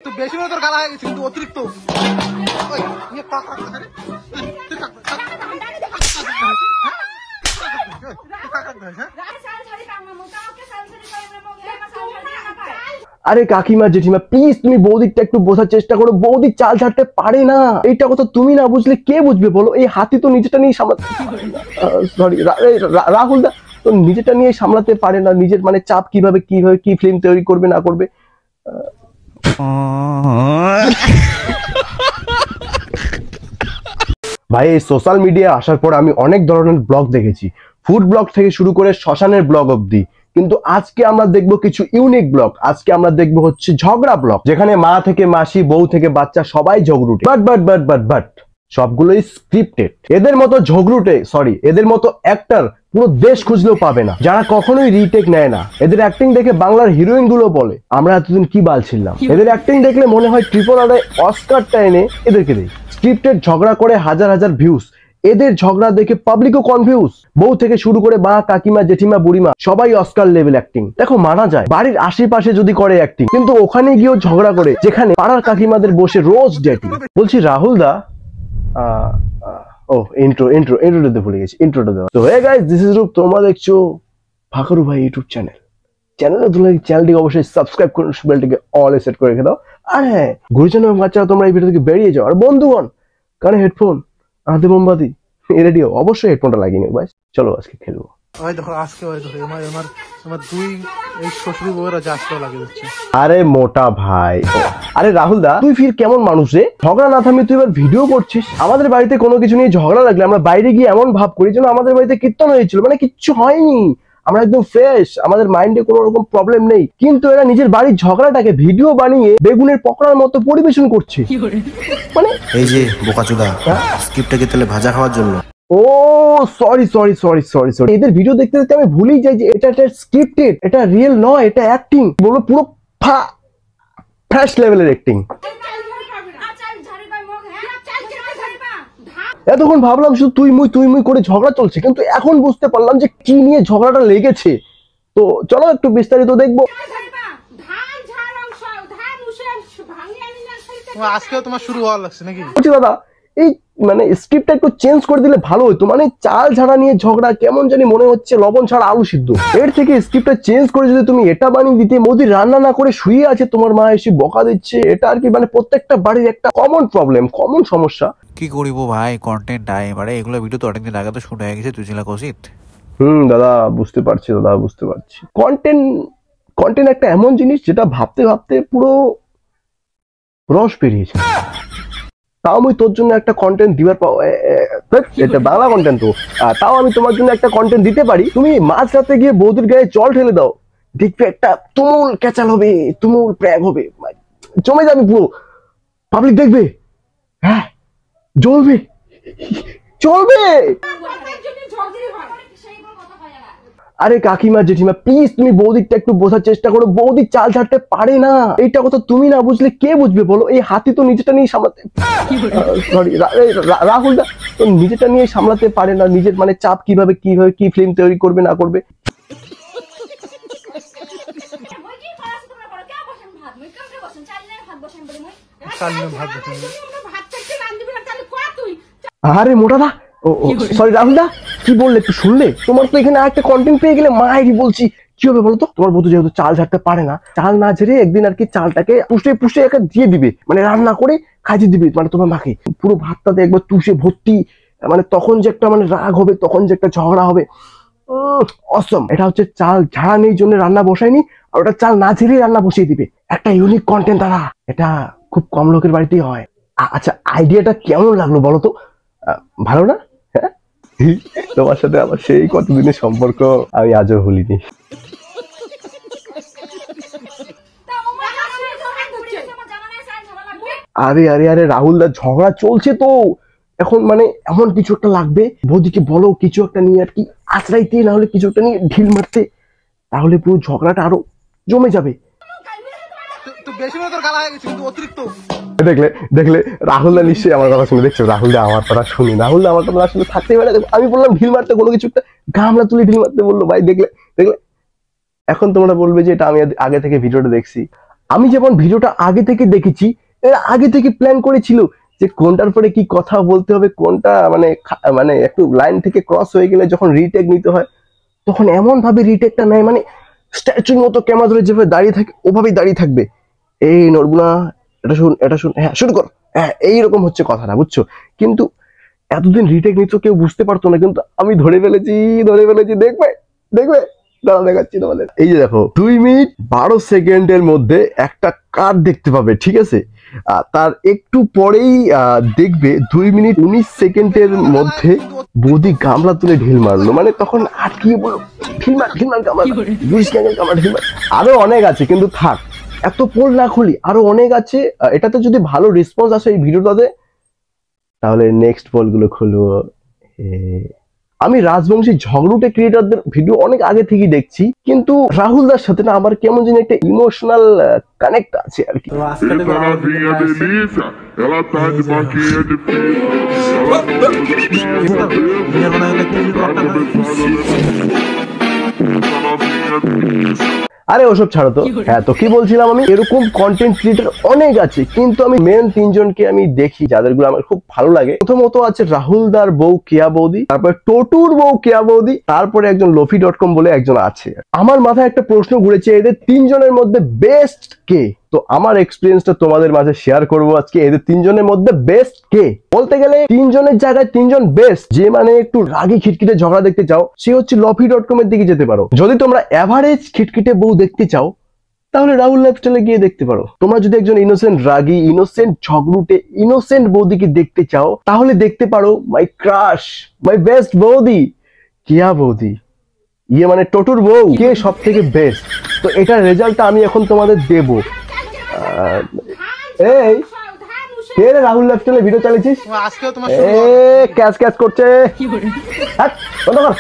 তো বেশি মনে তোর গালা হয়ে গেছে কিন্তু অতিরিক্ত। আরে কাকিমা জেঠিমা প্লিজ তুমি বৌদিকটা একটু বোঝার চেষ্টা করো, বৌদি চাল ছাড়তে পারে না। এইটা কথা তুমি না বুঝলে কে বুঝবে বলো? এই হাতি তো নিজেটা নিয়ে সামলাতে সরি রাহুল দা তো নিজেটা নিয়ে সামলাতে পারে না, নিজের মানে চাপ কিভাবে কি ফিল্ম তৈরি করবে না করবে। ভাই এই সোশ্যাল মিডিয়া আসার পর আমি অনেক ধরনের ব্লগ দেখেছি, ফুড ব্লগ থেকে শুরু করে শ্মশানের ব্লগ অবধি, কিন্তু আজকে আমরা দেখবো কিছু ইউনিক ব্লগ। আজকে আমরা দেখবো হচ্ছে ঝগড়া ব্লগ, যেখানে মা থেকে মাসি, বউ থেকে বাচ্চা সবাই ঝগড়ুটে। বাট সবগুলোই স্ক্রিপ্টেড। এদের মতো এদের মতো অ্যাক্টর পুরো দেশ খুঁজলেও পাবে না, যারা কখনোই রিটেক নেয় না। এদের অ্যাক্টিং দেখে বাংলার হিরোইন গুলো বলে আমরা এতদিন কি বালছিলাম। এদের অ্যাক্টিং দেখলে মনে হয় RRR অস্কারটা এনে এদেরকে দেয়। স্ক্রিপ্টেড ঝগড়া করে হাজার হাজার ভিউজ, এদের ঝগড়া দেখে পাবলিকও কনফিউজ। বউ থেকে শুরু করে মা, কাকিমা, জেঠিমা, বুড়িমা সবাই অস্কার লেভেল অ্যাক্টিং। দেখো মানা যায় বাড়ির আশেপাশে যদি করে অ্যাক্টিং, কিন্তু ওখানে গিয়েও ঝগড়া করে, যেখানে পাড়ার কাকিমাদের বসে রোজ ডেটিং। বলছি রাহুল দা ইন্ট্রো দিতে ভুলে গেছি, ইন্ট্রোটা দেওয়া। তো হে গাইস, দিস ইজ রূপ, তোমরা দেখছো ফাকারু ভাই ইউটিউব চ্যানেলটিকে অবশ্যই সাবস্ক্রাইব করে বেলটিকে অল সেট করে রেখে দাও। আর হ্যাঁ, গুরুজন এবং বাচ্চারা তোমরা এই ভিডিও থেকে বেরিয়ে যাও। আর বন্ধুগণ, কানে হেডফোন, হাতে মোমবাতি, রেডিও, অবশ্যই হেডফোনটা লাগিয়ে নিও। ভাই চলো আজকে খেলবো। ওই দেখো আজকে ওই দেখো আমার দুই এই শ্বশুর বউয়েরা যাত্রা লাগিয়ে দিচ্ছে। আরে মোটা ভাই, আরে রাহুল দা তুই ফির কেমন মানুষ রে? ঝগড়া না থামিয়ে তুই এবার ভিডিও করছিস। আমাদের বাড়িতে কোনো কিছু নিয়ে ঝগড়া লাগলে আমরা বাইরে গিয়ে এমন ভাব করি যেন আমাদের বাড়িতে কীর্তন হয়েছিল, মানে কিচ্ছু হয়নি, আমরা একদম ফ্রেশ, আমাদের মাইন্ডে কোনো রকম প্রবলেম নেই। কিন্তু এরা নিজের বাড়ির ঝগড়াটাকে ভিডিও বানিয়ে বেগুনের পকোড়ার মতো পরিবেশন করছে। মানে এই যে বোকাচোদা, স্ক্রিপ্টটাকে তাহলে ভাজা খাওয়ার জন্য। ও সরি, এদের ভিডিও দেখতে দেখতে আমি ভুলেই যাই যে এটা স্ক্রিপ্টেড, এটা রিয়েল নয়, এটা অ্যাক্টিং। বলো পুরো ফ্রেশ লেভেলের অ্যাক্টিং। এতক্ষণ ভাবলাম শুধু তুই মুই করে ঝগড়া চলছে, কিন্তু এখন বুঝতে পারলাম যে কি নিয়ে ঝগড়াটা লেগেছে। তো চলো একটু বিস্তারিত দেখবো। আজকেও তোমার শুরু হওয়ার লাগছে নাকি? বলছি দাদা এই মানে স্ক্রিপ্টটা একটু চেঞ্জ করে দিলে ভালো হতো। মানে চাল ঝাড়া নিয়ে ঝগড়া, কেমন জানি মনে হচ্ছে লবণ ছাড়া আলু সিদ্ধ। এর থেকে স্ক্রিপ্টটা চেঞ্জ করে যদি তুমি এটা বানিয়ে দিতে, মোদি রান্না না করে শুয়ে আছে, তোমার মা এসে বকা দিচ্ছে, এটা আর কি মানে প্রত্যেকটা বাড়ির একটা কমন প্রবলেম, কমন সমস্যা। কি করিব ভাই, কন্টেন্ট নাই এবারে। এগুলো ভিডিও তো অনেকদিন আগে তো শুট হয়ে গেছে, তুই ছিল কৌশিত। দাদা বুঝতে পারছি, কন্টেন্ট একটা এমন জিনিস যেটা ভাবতে ভাবতে পুরো রস বেরিয়েছে। তাও আমি তোর জন্য একটা কন্টেন্ট দিবার এটা বাংলা কন্টেন্ট তো, তাও আমি তোমার জন্য একটা কন্টেন্ট দিতে পারি। তুমি মাঝ রাতে গিয়ে বৌদির গায়ে জল ঢেলে দাও, দেখবে একটা তুমুল ক্যাচাল হবে, তুমুল প্র্যাগ হবে, জমে যাবে পুরো, পাবলিক দেখবে, হ্যাঁ জ্বলবে, চলবে। আরে কাকিমা জেঠিমা প্লিজ তুমি বৌদিকটা একটু বোঝার চেষ্টা করো, বৌদি চাল ছাড়তে পারে না। এইটা কথা তুমি না বুঝলে কে বুঝবে বলো? এই হাতি তো নিজেটা নিয়ে সামলাতে সরি রাহুল দা তো নিজেটা নিয়ে সামলাতে পারে না, নিজের মানে চাপ কিভাবে কি ফিল্ম তৈরি করবে না করবে। আরে মোটা দা, সরি রাহুল দা কি বললে একটু শুনলে? তোমার তো এখানে একটা কন্টেন্ট পেয়ে গেলে। মায়েরই বলছি কি হবে বলতো? তোমার বধূ যেহেতু চাল ঝাড়তে পারে না, চাল না ঝেড়ে একদিন আর কি চালটাকে পুষে একা দিয়ে দিবে, মানে রান্না করে খাইয়ে দিবে, মানে তোমার মাকে পুরো ভাতটাতে একবার তুষে ভর্তি, মানে তখন যে একটা মানে রাগ হবে, তখন যে একটা ঝগড়া হবে, অসম। এটা হচ্ছে চাল ঝাড়া নেই জন্য রান্না বসায়নি, আর ওটা চাল না ঝেড়ে রান্না বসিয়ে দিবে। একটা ইউনিক কন্টেন্ট দাদা, এটা খুব কম লোকের বাড়িতেই হয়। আচ্ছা আইডিয়াটা কেমন লাগলো বলো তো? ভালো না? হ্যাঁ, তোমার সাথে আমার সেই কতদিনের সম্পর্ক আমি আজও ভুলিনি। আরে রাহুল দা ঝগড়া চলছে তো এখন, মানে এমন কিছু একটা লাগবে, বৌদিকে বলো কিছু একটা নিয়ে আর কি আশ্রাইতে, না হলে কিছু একটা নিয়ে ঢিল মারতে, তাহলে পুরো ঝগড়াটা আরো জমে যাবে। দেখলে রাহুল দা নিশ্চয়ই আমার কথা শুনে, দেখছো রাহুল দা আমার কথা শুনি, রাহুল দা আমার কথা আসলে থাকতে পারে। আমি বললাম ঢিল মারতে, কোনো কিছু একটা গামলা তুলে ঢিল মারতে বললো। ভাই দেখলে এখন তোমরা বলবে যে এটা আমি আগে থেকে ভিডিওটা দেখছি। আমি যেমন ভিডিওটা আগে থেকে দেখেছি, এরা আগে থেকে প্ল্যান করেছিল যে কোনটার পরে কি কথা বলতে হবে, কোনটা মানে একটু লাইন থেকে ক্রস হয়ে গেলে যখন রিটেক নিতে হয় তখন এমন ভাবে রিটেকটা নেয়, মানে স্ট্যাচুর মতো ক্যামেরা ধরে যেভাবে দাঁড়িয়ে থাকে ওভাবেই দাঁড়িয়ে থাকবে, এই নড়বো না, এটা শুন, হ্যাঁ শুরু কর, হ্যাঁ এইরকম হচ্ছে কথাটা, বুঝছো? কিন্তু এতদিন রিটেক নিত কেউ বুঝতে পারতো না, কিন্তু আমি ধরে ফেলেছি, দেখবে দেখবে, দাঁড়া দেখাচ্ছি তোমাদের। এই যে দেখো 2 মিনিট 12 সেকেন্ডের মধ্যে একটা কাট দেখতে পাবে, ঠিক আছে? তার একটু পরেই দেখবে 2 মিনিট 19 সেকেন্ডের মধ্যে বৌদি গামলা তুলে ঢিল মারলো, মানে তখন আটকিয়ে বললো ঢিল মার গামলা, ঢিল মার। আরো অনেক আছে কিন্তু থাক, এত পোল না খুলি, আরো অনেক আছে। এটাতে যদি ভালো রেসপন্স আসে এই ভিডিওটাতে তাহলে নেক্সট পোলগুলো খুলবো। আমি রাজবংশী ঝগড়ুটে ক্রিয়েটরদের ভিডিও অনেক আগে থেকেই দেখছি, কিন্তু রাহুল দার সাথে না আমার কেমন যেন একটা ইমোশনাল কানেক্ট আছে আর কি। আরে ওসব ছাড়ো তো। হ্যাঁ, তো কি বলছিলাম আমি, এরকম কন্টেন্ট ক্রিয়েটর অনেক আছে, কিন্তু আমি মেন 3 জনকে আমি দেখি যাদেরগুলো আমার খুব ভালো লাগে। প্রথমত আছে রাহুল দার বউ কেয়া বৌদি, তারপরে টোটুর বউ কেয়া বৌদি, তারপরে একজন lofi.com বলে একজন আছে। আমার মাথায় একটা প্রশ্ন ঘুরেছে, এদের 3 জনের মধ্যে বেস্ট কে? তো আমার এক্সপিরিয়েন্সটা তোমাদের মাঝে শেয়ার করবো আজকে। এদের 3 জনের মধ্যে বেস্ট কে? বলতে গেলে 3 জনের জায়গায় 3 জন বেস্ট। যে মানে একটু রাগি খিটখিটে ঝগড়া দেখতে চাও সে হচ্ছে lofi.com এর দিকে যেতে পারো। যদি তোমরা এভারেজ খিটখিটে বউ দেখতে চাও তাহলে রাহুল লাইফস্টাইলে গিয়ে দেখতে পারো। তোমরা যদি একজন ইনোসেন্ট রাগি, ইনোসেন্ট ঝগড়ুটে, ইনোসেন্ট বৌদিকে দেখতে চাও তাহলে দেখতে পারো মাই ক্রাশ, মাই বেস্ট বৌদি কেয়া বৌদি। ইয়ে মানে টোটুর বউ কে সব থেকে বেস্ট। তো এটার রেজাল্টটা আমি এখন তোমাদের দেবো। এই কে রে রাহুল লাইফস্টাইলে ভিডিও চালিয়েছিস? আজকেও তোমার ক্যাচ করছে, বন্ধ কর।